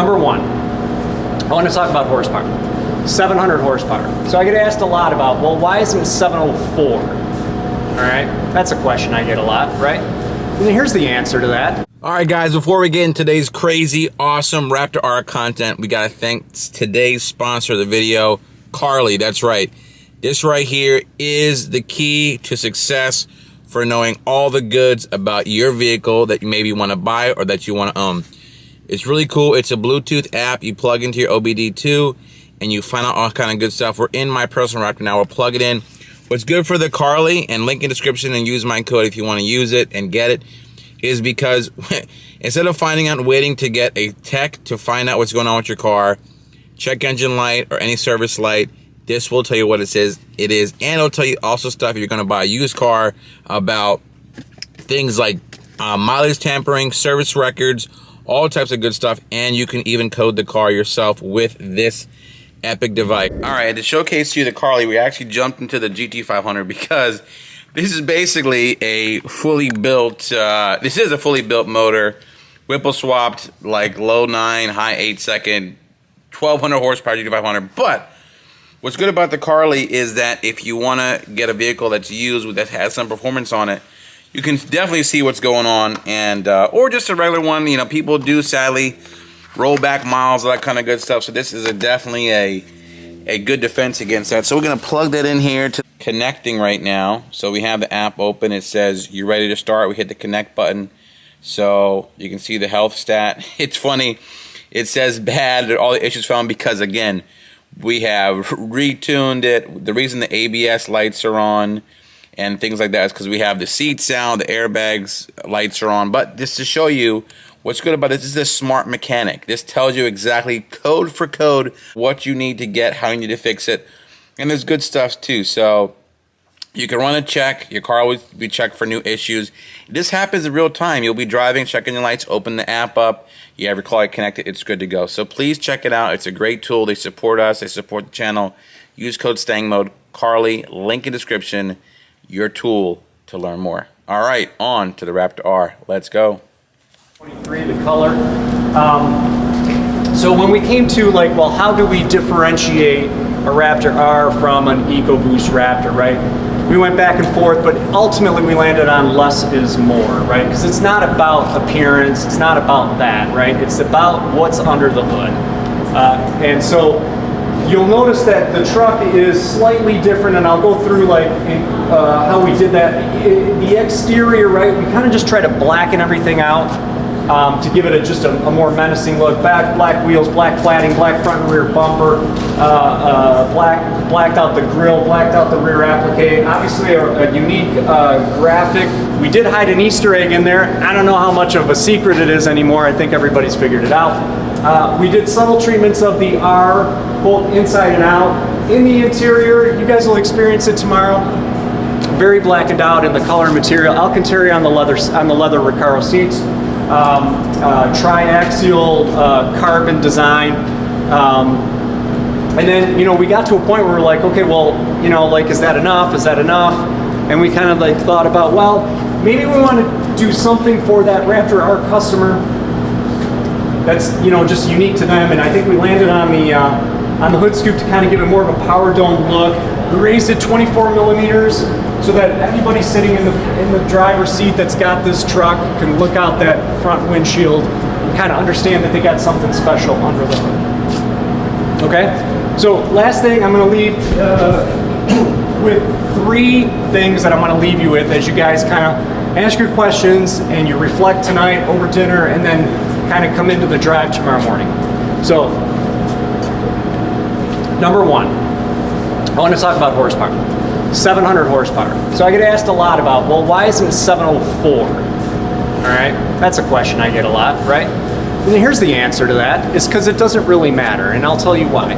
Number one, I want to talk about horsepower. 700 horsepower. So I get asked a lot about, well, why isn't it 704? All right, that's a question I get a lot, right? And here's the answer to that. All right, guys, before we get into today's crazy, awesome Raptor R content, we got to thank today's sponsor of the video, Carly. That's right. This right here is the key to success for knowing all the goods about your vehicle that you maybe want to buy or that you want to own. It's really cool. It's a Bluetooth app. You plug into your OBD2 and you find out all kind of good stuff. We're in my personal Raptor now. We'll plug it in. What's good for the Carly, and link in description and use my code if you want to use it and get it, is because instead of finding out and waiting to get a tech to find out what's going on with your car, check engine light or any service light, this will tell you what it says it is, and it'll tell you also stuff if you're going to buy a used car about things like mileage tampering, service records, all types of good stuff, and you can even code the car yourself with this epic device. All right, to showcase to you the Carly, we actually jumped into the GT500 because this is basically a fully built, this is a fully built motor, Whipple swapped, like low 9, high 8-second, 1200 horsepower GT500. But what's good about the Carly is that if you want to get a vehicle that's used, that has some performance on it, you can definitely see what's going on, and or just a regular one. You know, people do sadly roll back miles, all that kind of good stuff. So this is definitely a good defense against that. So we're going to plug that in here to connecting right now. So we have the app open. It says you're ready to start. We hit the connect button. So you can see the health stat. It's funny. It says bad, all the issues found, because again, we have retuned it. The reason the ABS lights are on and things like that is because we have the seat sound, the airbags lights are on. But just to show you what's good about this is a smart mechanic. This tells you exactly code for code what you need to get, how you need to fix it. And there's good stuff too. So you can run a check. Your car will be checked for new issues. This happens in real time. You'll be driving, checking your lights, open the app up. You have your car connected. It's good to go. So please check it out. It's a great tool. They support us. They support the channel. Use code Staying Mode. Carly, link in description. Your tool to learn more. All right, on to the Raptor R. Let's go. 23, the color. So when we came to like, well, how do we differentiate a Raptor R from an EcoBoost Raptor, right? We went back and forth, but ultimately we landed on less is more, right? Because it's not about appearance, it's not about that, right? It's about what's under the hood. And so you'll notice that the truck is slightly different, and I'll go through like how we did that. The exterior, right, we kind of just try to blacken everything out to give it just a more menacing look. Black wheels, black cladding, black front and rear bumper, blacked out the grille, blacked out the rear applique. Obviously a unique graphic. We did hide an Easter egg in there. I don't know how much of a secret it is anymore. I think everybody's figured it out. We did subtle treatments of the R, both inside and out. In the interior, you guys will experience it tomorrow. Very blackened out in the color and material. Alcantara on the leather Recaro seats. Triaxial carbon design. And then, you know, we got to a point where we're like, okay, well, you know, like, is that enough? Is that enough? And we kind of like thought about, well, maybe we want to do something for that Raptor R customer that's, you know, just unique to them. And I think we landed on the hood scoop to kind of give it more of a power dome look. We raised it 24 millimeters so that everybody sitting in the driver's seat that's got this truck can look out that front windshield and kind of understand that they got something special under the hood. Okay, so last thing I'm going to leave with 3 things that I'm going to leave you with as you guys kind of ask your questions and you reflect tonight over dinner and then kind of come into the drive tomorrow morning. So, number 1, I want to talk about horsepower. 700 horsepower. So I get asked a lot about, well, why isn't it 704? All right, that's a question I get a lot, right? And here's the answer to that, is because it doesn't really matter, and I'll tell you why.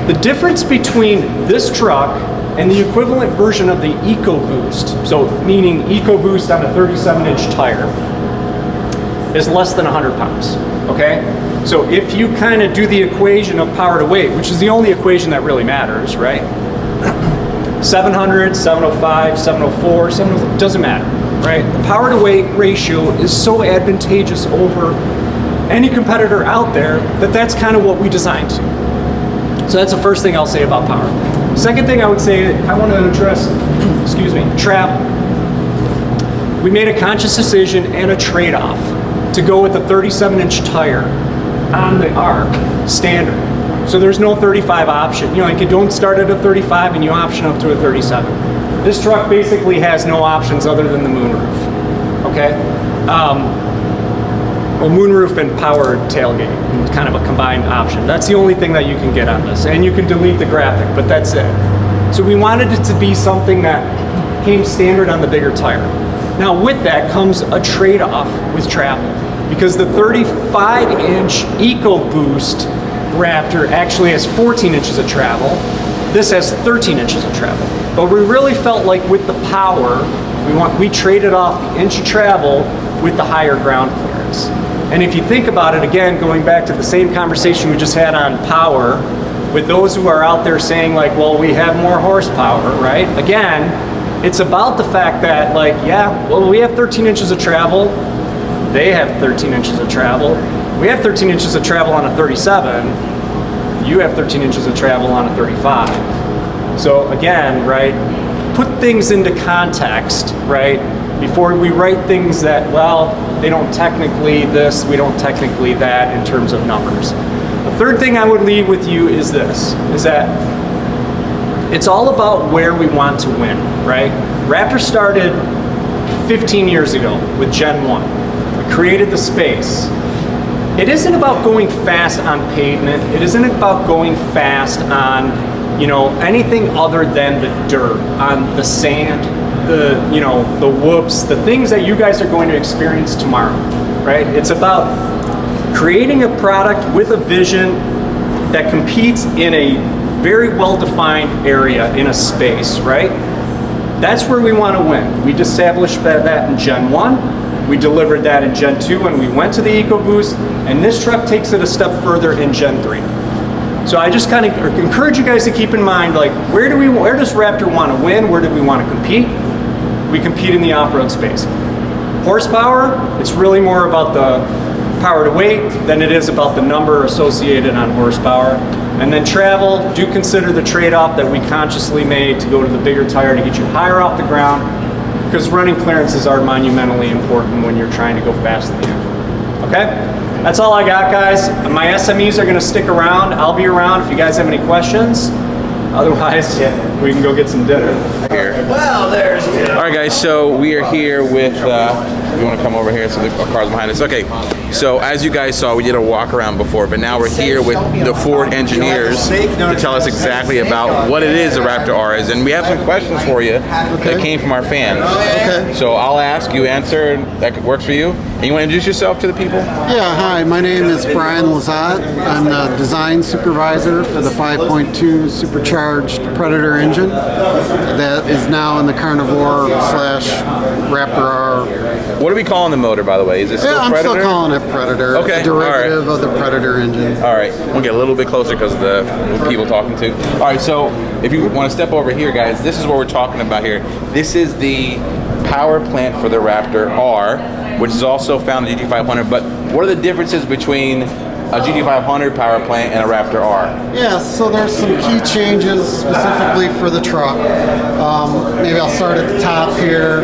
The difference between this truck and the equivalent version of the EcoBoost, so meaning EcoBoost on a 37-inch tire, is less than 100 pounds, okay? So if you kind of do the equation of power to weight, which is the only equation that really matters, right? 700, 705, 704, 704, doesn't matter, right? The power to weight ratio is so advantageous over any competitor out there, that's kind of what we designed. So that's the first thing I'll say about power. Second thing I would say, I want to address, excuse me, travel. We made a conscious decision and a trade-off to go with a 37-inch tire on the R standard. So there's no 35 option. You know, you don't start at a 35 and you option up to a 37. This truck basically has no options other than the moonroof. Okay? Well, moonroof and powered tailgate, kind of a combined option. That's the only thing that you can get on this. And you can delete the graphic, but that's it. So we wanted it to be something that came standard on the bigger tire. Now with that comes a trade-off with travel, because the 35-inch EcoBoost Raptor actually has 14 inches of travel. This has 13 inches of travel. But we really felt like with the power, we traded off the inch of travel with the higher ground clearance. And if you think about it, again, going back to the same conversation we just had on power, with those who are out there saying like, well, we have more horsepower, right? Again, it's about the fact that like, yeah, well, we have 13 inches of travel. They have 13 inches of travel. We have 13 inches of travel on a 37. You have 13 inches of travel on a 35. So again, right, put things into context, right? Before we write things that, well, they don't technically this, we don't technically that in terms of numbers. The third thing I would leave with you is this, is that it's all about where we want to win, right? Raptor started 15 years ago with Gen 1. We created the space. It isn't about going fast on pavement. It isn't about going fast on, you know, anything other than the dirt, on the sand, the, you know, the whoops, the things that you guys are going to experience tomorrow, right? It's about creating a product with a vision that competes in a very well-defined area in a space, right? That's where we want to win. We established that in Gen 1. We delivered that in Gen 2 when we went to the EcoBoost, and this truck takes it a step further in Gen 3. So I just kind of encourage you guys to keep in mind, like, where does Raptor want to win? Where do we want to compete? We compete in the off-road space. Horsepower, it's really more about the power to weight than it is about the number associated on horsepower. And then travel, do consider the trade-off that we consciously made to go to the bigger tire to get you higher off the ground, because running clearances are monumentally important when you're trying to go fast in the air. Okay? That's all I got, guys. My SMEs are gonna stick around. I'll be around if you guys have any questions. Otherwise, we can go get some dinner. Here. Well, there's... All right, guys, so we are here with, you want to come over here so the car's behind us? Okay, so as you guys saw, we did a walk around before, but now we're here with the Ford engineers to tell us exactly about what it is the Raptor R is, and we have some questions for you that came from our fans. Okay. So I'll ask, you answer, that works for you? And you want to introduce yourself to the people? Yeah, hi, my name is Brian Lazat. I'm the design supervisor for the 5.2 supercharged Predator engine that is now in the Carnivore / Raptor R. What are we calling the motor, by the way? Is it still I'm Predator? still calling it Predator. Okay, It's a derivative of the Predator engine. All right, we'll get a little bit closer because of the people talking to. All right, so if you want to step over here, guys, this is what we're talking about here. This is the power plant for the Raptor R, which is also found in the GT500. But what are the differences between a GT500 power plant and a Raptor R? Yeah, so there's some key changes specifically for the truck. Maybe I'll start at the top here.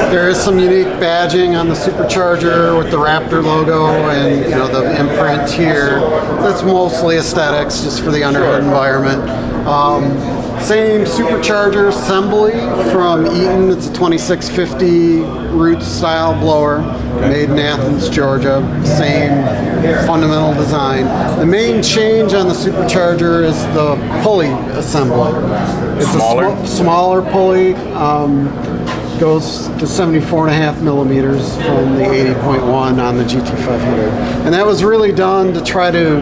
There is some unique badging on the supercharger with the Raptor logo and the imprint here. That's mostly aesthetics, just for the underhood environment. Same supercharger assembly from Eaton. It's a 2650 Roots style blower, made in Athens, Georgia. Same fundamental design. The main change on the supercharger is the pulley assembly. It's smaller? a smaller pulley. Goes to 74.5 millimeters from the 80.1 on the GT500. And that was really done to try to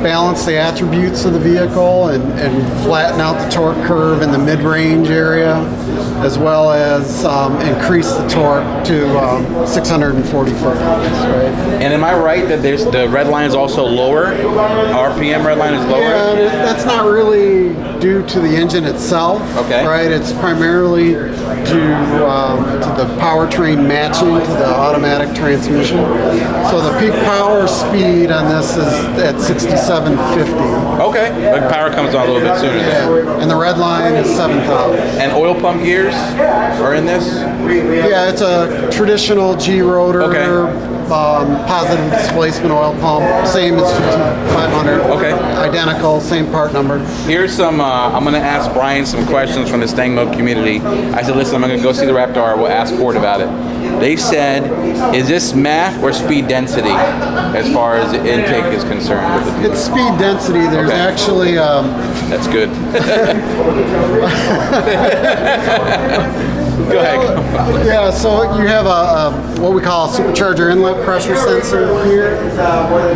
balance the attributes of the vehicle and flatten out the torque curve in the mid-range area, as well as increase the torque to 640 foot-pounds. Right? And am I right that the red line is also lower? RPM red line is lower? Yeah, that's not really due to the engine itself. Okay. Right. It's primarily due to the powertrain matching to the automatic transmission. So the peak power speed on this is at 6750. Okay, but power comes on a little bit sooner. Yeah. And the red line is 7000. And oil pump gears are in this? Yeah, it's a traditional G rotor. Okay. Positive displacement oil pump, same as GT500. Okay. Identical, same part number. Here's some, I'm going to ask Brian some questions from the Stang Mode community. I said, listen, I'm going to go see the Raptor R. We'll ask Ford about it. They said, is this math or speed density as far as intake is concerned? It's speed density. There's actually... That's good. Go ahead. Yeah, so you have a what we call a supercharger inlet pressure sensor here,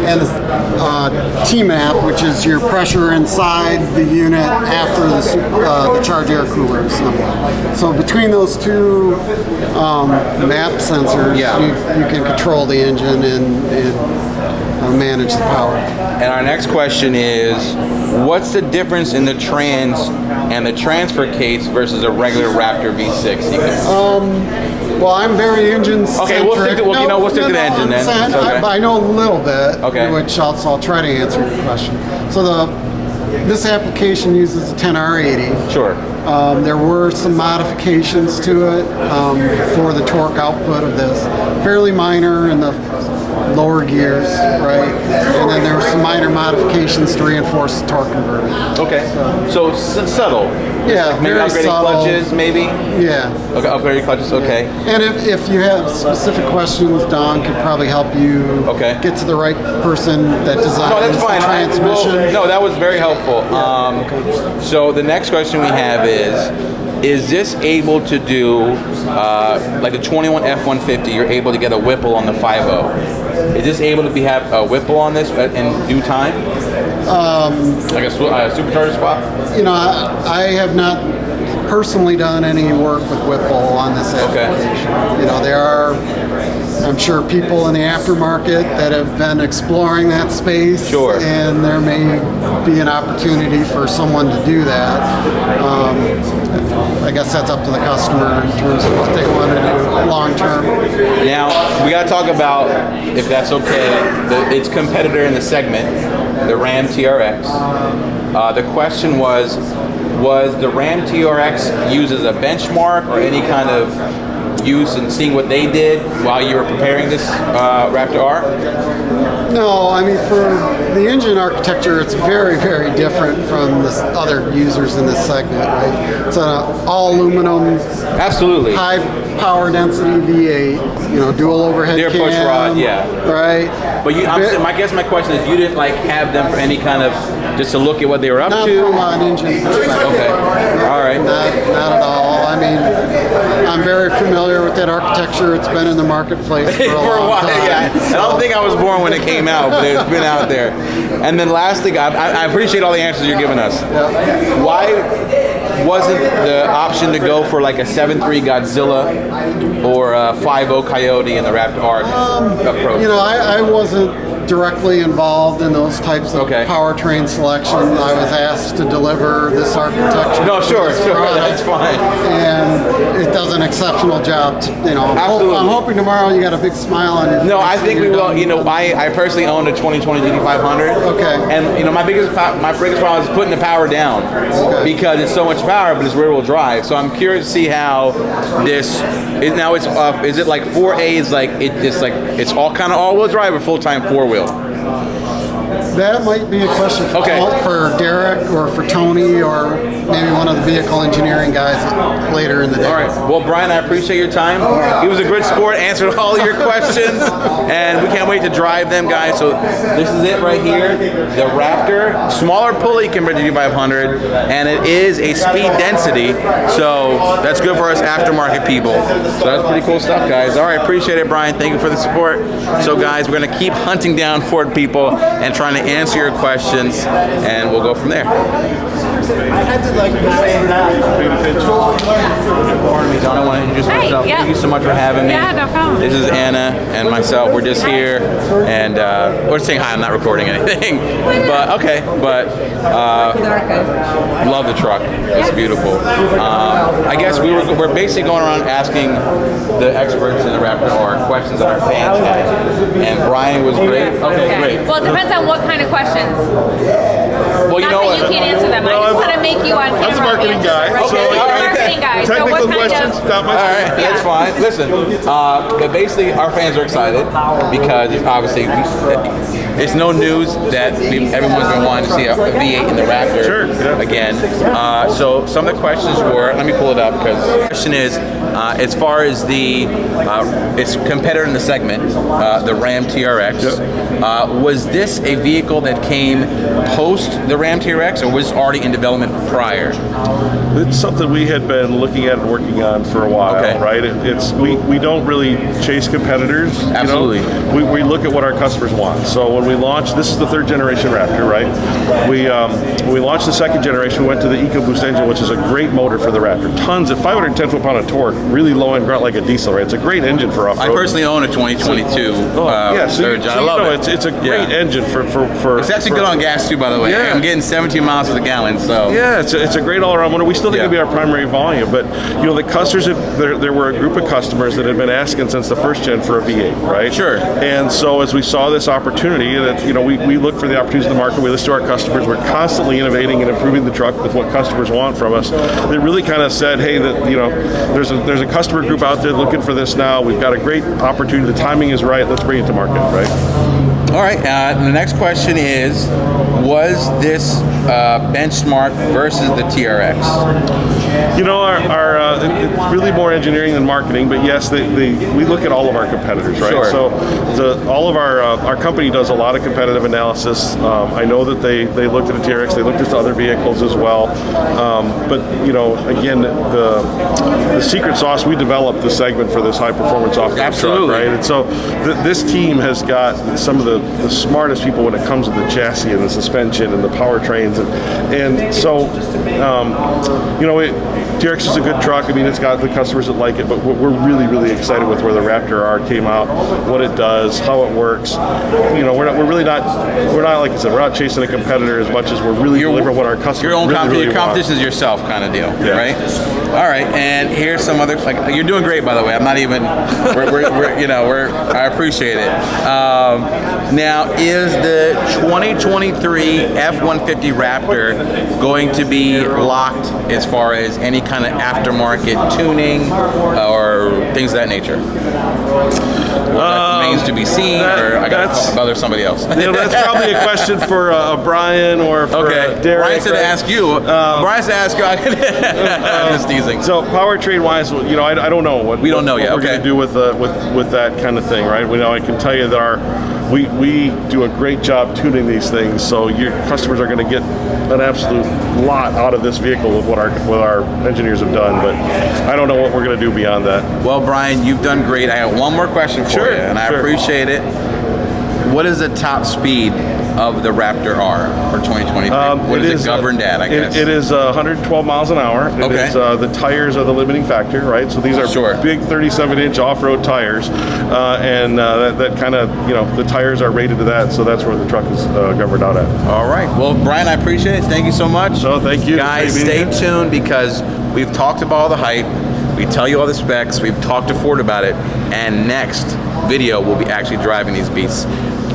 and a T-map, which is your pressure inside the unit after the charge air cooler assembly. So between those two map sensors, you can control the engine and manage the power. And our next question is, what's the difference in the trans and the transfer case versus a regular Raptor V6? Well, I'm very engine centric. Okay, we'll stick to, we'll stick to the engine then. Okay. I know a little bit, okay, which I'll try to answer your question. So this application uses a 10R80. Sure. There were some modifications to it for the torque output of this. Fairly minor in the lower gears, right? And then there were some minor modifications to reinforce the torque converter. Okay. So subtle. Yeah, maybe very upgrading subtle. Clutches, maybe? Yeah. Okay, upgrading clutches, okay. And if you have specific questions, Don could probably help you get to the right person that designs the transmission. No, that was very helpful. So the next question we have is this able to do, like the 21 F-150, you're able to get a Whipple on the 5.0. Is this able to have a Whipple on this in due time? Like a supercharger swap? I have not personally done any work with Whipple on this application. There are, I'm sure, people in the aftermarket that have been exploring that space. Sure. And there may be an opportunity for someone to do that. I guess that's up to the customer in terms of what they want to do long term. Now, we got to talk about, if that's okay, its competitor in the segment, the Ram TRX. The question was the Ram TRX used as a benchmark or any kind of use in seeing what they did while you were preparing this Raptor R? No, I mean, for the engine architecture, it's very, very different from the other users in this segment, right? It's an all aluminum, absolutely high power density V8, dual overhead cam, push rod, right? But I guess my question is, you didn't have them for any kind of, just to look at what they were up not to? Not from an engine perspective. Okay, all right. Not at all. I mean, I'm very familiar with that architecture. It's been in the marketplace for a long time. Yeah. I don't think I was born when it came out, but it's been out there. And then lastly, I appreciate all the answers you're giving us. Yeah. Why wasn't the option to go for like a 7.3 Godzilla or a 5.0 Coyote in the Raptor R approach? I wasn't directly involved in those types of powertrain selection. I was asked to deliver this architecture. No, sure, that's fine. And it does an exceptional job. Absolutely. I'm hoping tomorrow you got a big smile on your face. No, I think we will. I personally own a 2020 GT500. Okay. And my biggest problem is putting the power down because it's so much power, but it's rear-wheel drive. So I'm curious to see how this is now. Is it like 4A? It's all kind of all-wheel drive or full-time four-wheel? That might be a question for Derek or for Tony or maybe one of the vehicle engineering guys later in the day. All right. Well, Brian, I appreciate your time. He was a good sport, answered all your questions, and we can't wait to drive them, guys. So this is it right here. The Raptor, smaller pulley compared to G500, and it is a speed density, so that's good for us aftermarket people. So that's pretty cool stuff, guys. All right, appreciate it, Brian. Thank you for the support. So, guys, we're going to keep hunting down Ford people and trying to answer your questions, and we'll go from there. I had to like say that. Pardon me, Don, I want to introduce myself. Yeah. Thank you so much for having me. Yeah, no problem. This is Anna and myself. We're just here, and we're saying hi. I'm not recording anything, but okay. But love the truck. It's beautiful. I guess we're basically going around asking the experts in the Raptor R questions that our fans had, and Brian was great. Okay, great. Well, it depends on what kind of questions. Well, you Not know that you what? can't answer them. I just want to make you on camera. I'm a marketing guy. Right. Okay, You're all a right. marketing guy. So Technical what kind questions, of... not my All right, that's fine. Listen, but basically, our fans are excited because obviously it's no news that everyone's been wanting to see a V8 in the Raptor again. So some of the questions were, let me pull it up because the question is, as far as the its competitor in the segment, the Ram TRX, was this a vehicle that came post the Ram TRX, or was already in development prior? It's something we had been looking at and working on for a while, Okay. right? We don't really chase competitors. Absolutely. You know? We look at what our customers want. So when we launched, this is the 3rd generation Raptor, right? When we launched the 2nd generation, we went to the EcoBoost engine, which is a great motor for the Raptor. Tons of 510 foot-pound of torque, really low end grunt like a diesel, right? It's a great engine for off-road. I personally own a 2022 Surge. I love it. It's a great engine for. It's actually good on gas too, by the way. Yeah. I'm getting 17 miles to the gallon, so. Yeah, it's a great all-around motor. We still think it'd be our primary volume, but you know, the customers, there were a group of customers that had been asking since the 1st gen for a V8, right? Sure. And so as we saw this opportunity, that you know, we look for the opportunities in the market. We listen to our customers. We're constantly innovating and improving the truck with what customers want from us. It really kind of said, hey, that you know, there's a customer group out there looking for this now. We've got a great opportunity. The timing is right. Let's bring it to market, right? All right, the next question is, was this benchmark versus the TRX? You know, it's really more engineering than marketing, but yes, we look at all of our competitors, right? Sure. So all of our company does a lot of competitive analysis. I know that they looked at the TRX, they looked at other vehicles as well. But you know, again, the secret sauce, we developed the segment for this high performance off-road truck, right? And so this team has got some of the smartest people when it comes to the chassis and the suspension and the powertrains, and so you know, TRX is a good truck. I mean, it's got the customers that like it, but we're really excited with where the Raptor R came out, what it does, how it works. You know, we're not like I said, we're not chasing a competitor as much as we're really delivering what our customers your own really your competition want. is yourself kind of deal, right? All right, and here's some other, like, you're doing great, by the way. I'm not even, I appreciate it. Now, is the 2023 F-150 Raptor going to be locked as far as any kind of aftermarket tuning or things of that nature? That remains to be seen, or I got to bother somebody else. You know, that's probably a question for Brian or for Derek. Brian said to ask you. Brian said to ask you. I'm just teasing. So powertrain wise, you know, I don't know what we don't know what yet. we're going to do with that kind of thing, right? We know I can tell you that we do a great job tuning these things, so your customers are going to get an absolute lot out of this vehicle with what our engineers have done, but I don't know what we're going to do beyond that. Well, Brian, you've done great. I have one more question for you, and I appreciate it. What is the top speed of the Raptor R for 2023? What is it governed at, I guess? It is 112 miles an hour. Okay. The tires are the limiting factor, right? So these are big 37-inch off-road tires, and that kind of, you know, the tires are rated to that, so that's where the truck is governed out at. All right. Well, Brian, I appreciate it. Thank you so much. So thank you. Guys, stay tuned because we've talked about all the hype. We tell you all the specs. We've talked to Ford about it. And next video, we'll be actually driving these beasts.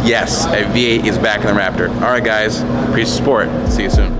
Yes, a V8 is back in the Raptor. All right, guys. Appreciate the support. See you soon.